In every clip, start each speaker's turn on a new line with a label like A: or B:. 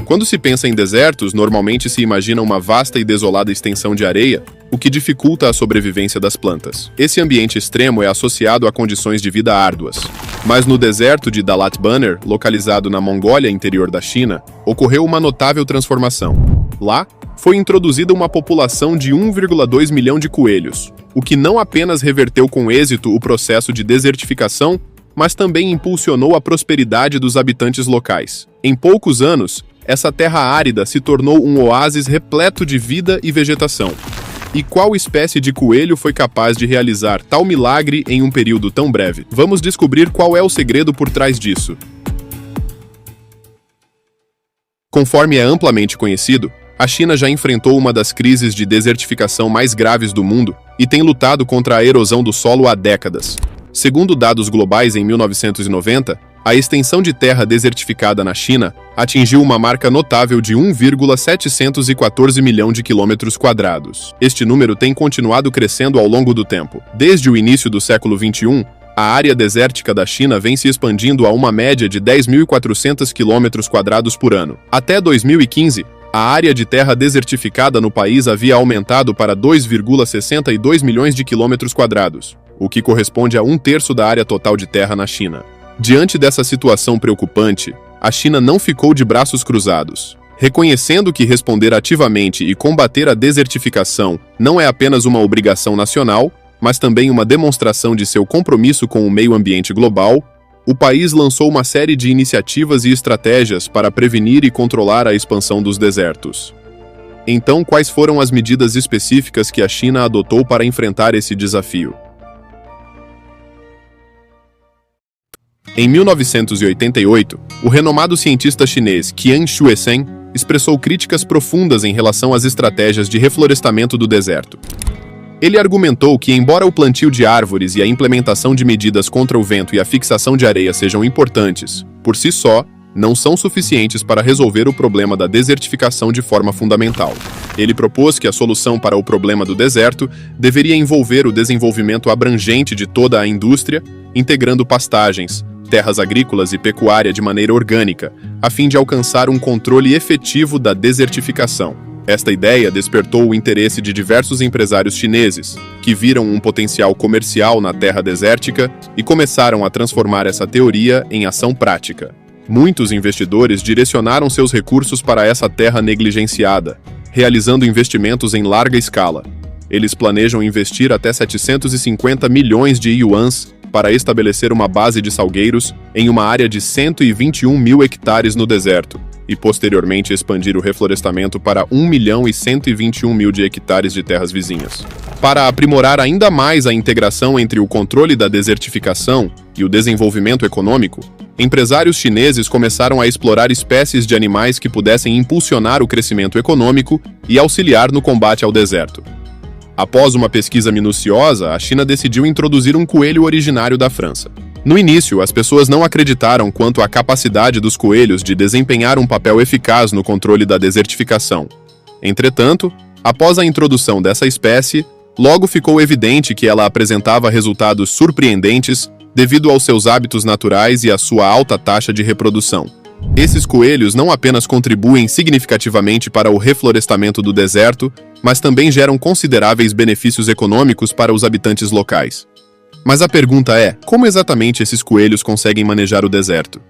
A: Quando se pensa em desertos, normalmente se imagina uma vasta e desolada extensão de areia, o que dificulta a sobrevivência das plantas. Esse ambiente extremo é associado a condições de vida árduas. Mas no deserto de Dalat Banner, localizado na Mongólia, interior da China, ocorreu uma notável transformação. Lá, foi introduzida uma população de 1,2 milhão de coelhos, o que não apenas reverteu com êxito o processo de desertificação, mas também impulsionou a prosperidade dos habitantes locais. Em poucos anos, essa terra árida se tornou um oásis repleto de vida e vegetação. E qual espécie de coelho foi capaz de realizar tal milagre em um período tão breve? Vamos descobrir qual é o segredo por trás disso. Conforme é amplamente conhecido, a China já enfrentou uma das crises de desertificação mais graves do mundo e tem lutado contra a erosão do solo há décadas. Segundo dados globais, em 1990, a extensão de terra desertificada na China atingiu uma marca notável de 1,714 milhão de quilômetros quadrados. Este número tem continuado crescendo ao longo do tempo. Desde o início do século XXI, a área desértica da China vem se expandindo a uma média de 10.400 quilômetros quadrados por ano. Até 2015, a área de terra desertificada no país havia aumentado para 2,62 milhões de quilômetros quadrados, o que corresponde a 1/3 da área total de terra na China. Diante dessa situação preocupante, a China não ficou de braços cruzados. Reconhecendo que responder ativamente e combater a desertificação não é apenas uma obrigação nacional, mas também uma demonstração de seu compromisso com o meio ambiente global, o país lançou uma série de iniciativas e estratégias para prevenir e controlar a expansão dos desertos. Então, quais foram as medidas específicas que a China adotou para enfrentar esse desafio? Em 1988, o renomado cientista chinês Qian Xuesen expressou críticas profundas em relação às estratégias de reflorestamento do deserto. Ele argumentou que, embora o plantio de árvores e a implementação de medidas contra o vento e a fixação de areia sejam importantes, por si só, não são suficientes para resolver o problema da desertificação de forma fundamental. Ele propôs que a solução para o problema do deserto deveria envolver o desenvolvimento abrangente de toda a indústria, integrando pastagens, terras agrícolas e pecuária de maneira orgânica, a fim de alcançar um controle efetivo da desertificação. Esta ideia despertou o interesse de diversos empresários chineses, que viram um potencial comercial na terra desértica e começaram a transformar essa teoria em ação prática. Muitos investidores direcionaram seus recursos para essa terra negligenciada, realizando investimentos em larga escala. Eles planejam investir até 750 milhões de yuans para estabelecer uma base de salgueiros em uma área de 121 mil hectares no deserto, e posteriormente expandir o reflorestamento para 1.121.000 de hectares de terras vizinhas. Para aprimorar ainda mais a integração entre o controle da desertificação e o desenvolvimento econômico, empresários chineses começaram a explorar espécies de animais que pudessem impulsionar o crescimento econômico e auxiliar no combate ao deserto. Após uma pesquisa minuciosa, a China decidiu introduzir um coelho originário da França. No início, as pessoas não acreditaram quanto à capacidade dos coelhos de desempenhar um papel eficaz no controle da desertificação. Entretanto, após a introdução dessa espécie, logo ficou evidente que ela apresentava resultados surpreendentes devido aos seus hábitos naturais e à sua alta taxa de reprodução. Esses coelhos não apenas contribuem significativamente para o reflorestamento do deserto, mas também geram consideráveis benefícios econômicos para os habitantes locais. Mas a pergunta é, como exatamente esses coelhos conseguem manejar o deserto?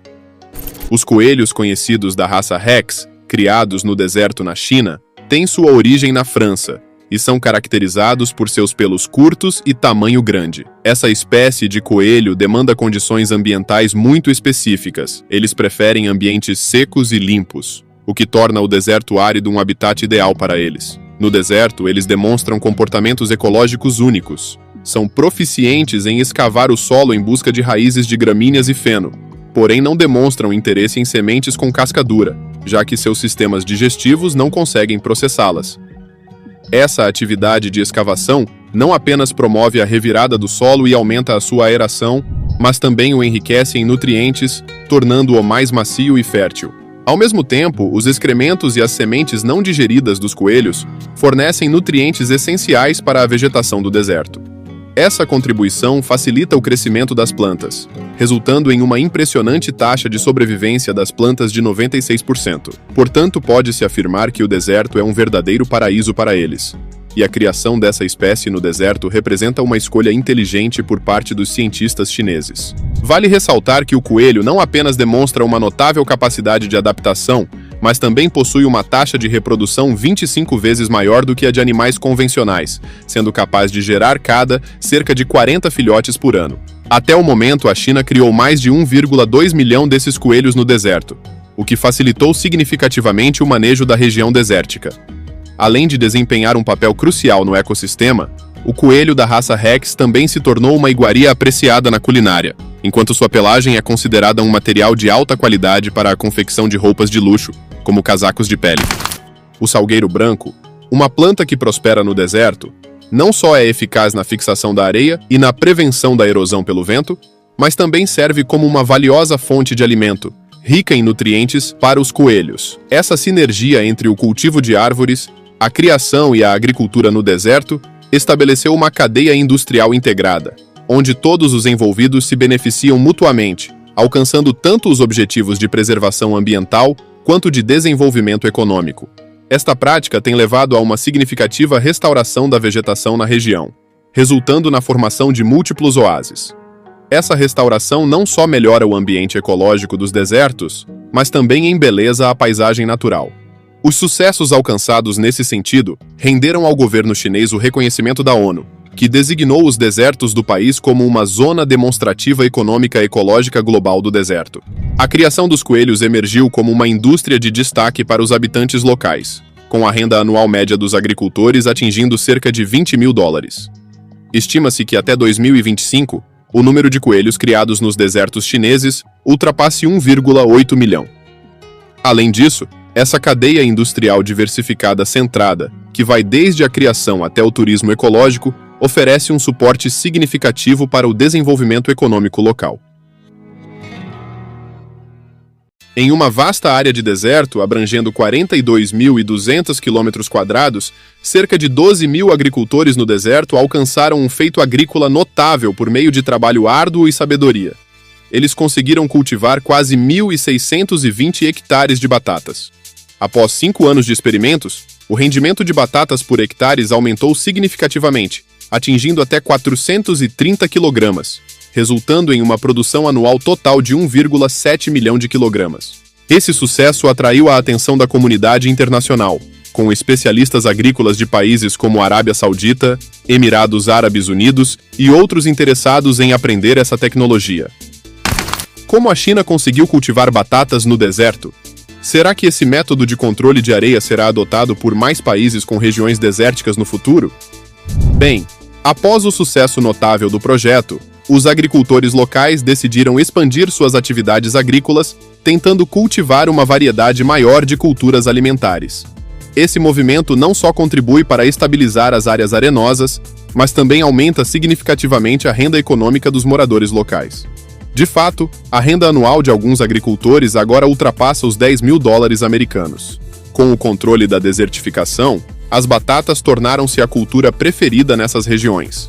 A: Os coelhos conhecidos da raça Rex, criados no deserto na China, têm sua origem na França e são caracterizados por seus pelos curtos e tamanho grande. Essa espécie de coelho demanda condições ambientais muito específicas. Eles preferem ambientes secos e limpos, o que torna o deserto árido um habitat ideal para eles. No deserto, eles demonstram comportamentos ecológicos únicos. São proficientes em escavar o solo em busca de raízes de gramíneas e feno, porém não demonstram interesse em sementes com casca dura, já que seus sistemas digestivos não conseguem processá-las. Essa atividade de escavação não apenas promove a revirada do solo e aumenta a sua aeração, mas também o enriquece em nutrientes, tornando-o mais macio e fértil. Ao mesmo tempo, os excrementos e as sementes não digeridas dos coelhos fornecem nutrientes essenciais para a vegetação do deserto. Essa contribuição facilita o crescimento das plantas, resultando em uma impressionante taxa de sobrevivência das plantas de 96%. Portanto, pode-se afirmar que o deserto é um verdadeiro paraíso para eles. E a criação dessa espécie no deserto representa uma escolha inteligente por parte dos cientistas chineses. Vale ressaltar que o coelho não apenas demonstra uma notável capacidade de adaptação, mas também possui uma taxa de reprodução 25 vezes maior do que a de animais convencionais, sendo capaz de gerar cerca de 40 filhotes por ano. Até o momento, a China criou mais de 1,2 milhão desses coelhos no deserto, o que facilitou significativamente o manejo da região desértica. Além de desempenhar um papel crucial no ecossistema, o coelho da raça Rex também se tornou uma iguaria apreciada na culinária, enquanto sua pelagem é considerada um material de alta qualidade para a confecção de roupas de luxo, como casacos de pele. O salgueiro branco, uma planta que prospera no deserto, não só é eficaz na fixação da areia e na prevenção da erosão pelo vento, mas também serve como uma valiosa fonte de alimento, rica em nutrientes para os coelhos. Essa sinergia entre o cultivo de árvores, a criação e a agricultura no deserto estabeleceu uma cadeia industrial integrada, onde todos os envolvidos se beneficiam mutuamente, alcançando tanto os objetivos de preservação ambiental quanto de desenvolvimento econômico. Esta prática tem levado a uma significativa restauração da vegetação na região, resultando na formação de múltiplos oásis. Essa restauração não só melhora o ambiente ecológico dos desertos, mas também embeleza a paisagem natural. Os sucessos alcançados nesse sentido renderam ao governo chinês o reconhecimento da ONU, que designou os desertos do país como uma zona demonstrativa econômica ecológica global do deserto. A criação dos coelhos emergiu como uma indústria de destaque para os habitantes locais, com a renda anual média dos agricultores atingindo cerca de $20 mil. Estima-se que até 2025, o número de coelhos criados nos desertos chineses ultrapasse 1,8 milhão. Além disso, essa cadeia industrial diversificada centrada, que vai desde a criação até o turismo ecológico, oferece um suporte significativo para o desenvolvimento econômico local. Em uma vasta área de deserto, abrangendo 42.200 km², cerca de 12 mil agricultores no deserto alcançaram um feito agrícola notável por meio de trabalho árduo e sabedoria. Eles conseguiram cultivar quase 1.620 hectares de batatas. Após 5 anos de experimentos, o rendimento de batatas por hectares aumentou significativamente, atingindo até 430 kg, resultando em uma produção anual total de 1,7 milhão de quilogramas. Esse sucesso atraiu a atenção da comunidade internacional, com especialistas agrícolas de países como Arábia Saudita, Emirados Árabes Unidos e outros interessados em aprender essa tecnologia. Como a China conseguiu cultivar batatas no deserto? Será que esse método de controle de areia será adotado por mais países com regiões desérticas no futuro? Bem, após o sucesso notável do projeto, os agricultores locais decidiram expandir suas atividades agrícolas, tentando cultivar uma variedade maior de culturas alimentares. Esse movimento não só contribui para estabilizar as áreas arenosas, mas também aumenta significativamente a renda econômica dos moradores locais. De fato, a renda anual de alguns agricultores agora ultrapassa os $10 mil americanos. Com o controle da desertificação, as batatas tornaram-se a cultura preferida nessas regiões.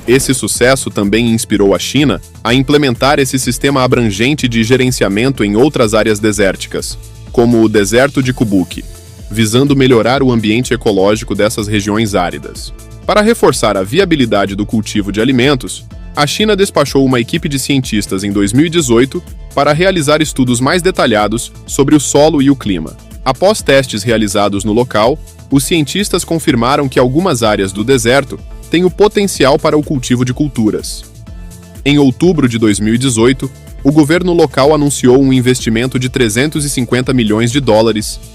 A: Esse sucesso também inspirou a China a implementar esse sistema abrangente de gerenciamento em outras áreas desérticas, como o deserto de Kubuki, visando melhorar o ambiente ecológico dessas regiões áridas. Para reforçar a viabilidade do cultivo de alimentos, a China despachou uma equipe de cientistas em 2018 para realizar estudos mais detalhados sobre o solo e o clima. Após testes realizados no local, os cientistas confirmaram que algumas áreas do deserto têm o potencial para o cultivo de culturas. Em outubro de 2018, o governo local anunciou um investimento de $350 milhões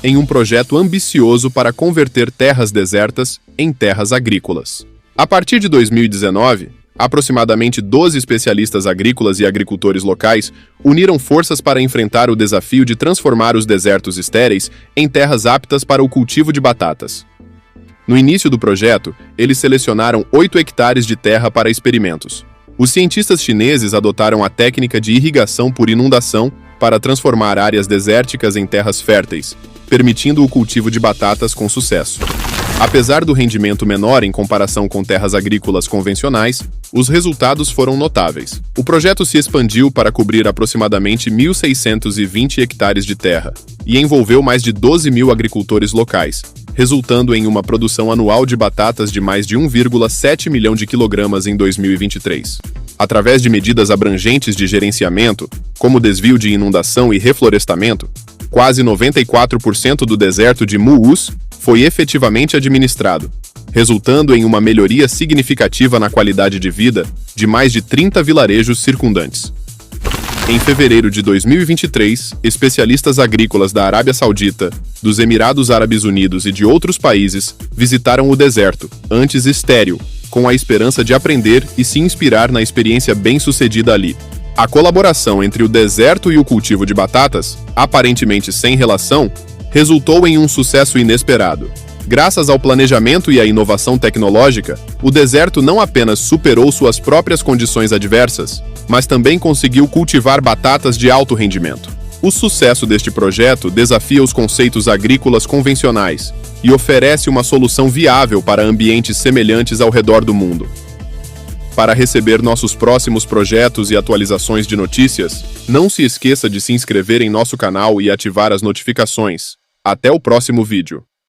A: em um projeto ambicioso para converter terras desertas em terras agrícolas. A partir de 2019, aproximadamente 12 especialistas agrícolas e agricultores locais uniram forças para enfrentar o desafio de transformar os desertos estéreis em terras aptas para o cultivo de batatas. No início do projeto, eles selecionaram 8 hectares de terra para experimentos. Os cientistas chineses adotaram a técnica de irrigação por inundação para transformar áreas desérticas em terras férteis, permitindo o cultivo de batatas com sucesso. Apesar do rendimento menor em comparação com terras agrícolas convencionais, os resultados foram notáveis. O projeto se expandiu para cobrir aproximadamente 1.620 hectares de terra e envolveu mais de 12 mil agricultores locais, resultando em uma produção anual de batatas de mais de 1,7 milhão de quilogramas em 2023. Através de medidas abrangentes de gerenciamento, como desvio de inundação e reflorestamento, quase 94% do deserto de Muus foi efetivamente administrado, resultando em uma melhoria significativa na qualidade de vida de mais de 30 vilarejos circundantes. Em fevereiro de 2023, especialistas agrícolas da Arábia Saudita, dos Emirados Árabes Unidos e de outros países visitaram o deserto, antes estéril, com a esperança de aprender e se inspirar na experiência bem-sucedida ali. A colaboração entre o deserto e o cultivo de batatas, aparentemente sem relação, resultou em um sucesso inesperado. Graças ao planejamento e à inovação tecnológica, o deserto não apenas superou suas próprias condições adversas, mas também conseguiu cultivar batatas de alto rendimento. O sucesso deste projeto desafia os conceitos agrícolas convencionais e oferece uma solução viável para ambientes semelhantes ao redor do mundo. Para receber nossos próximos projetos e atualizações de notícias, não se esqueça de se inscrever em nosso canal e ativar as notificações. Até o próximo vídeo.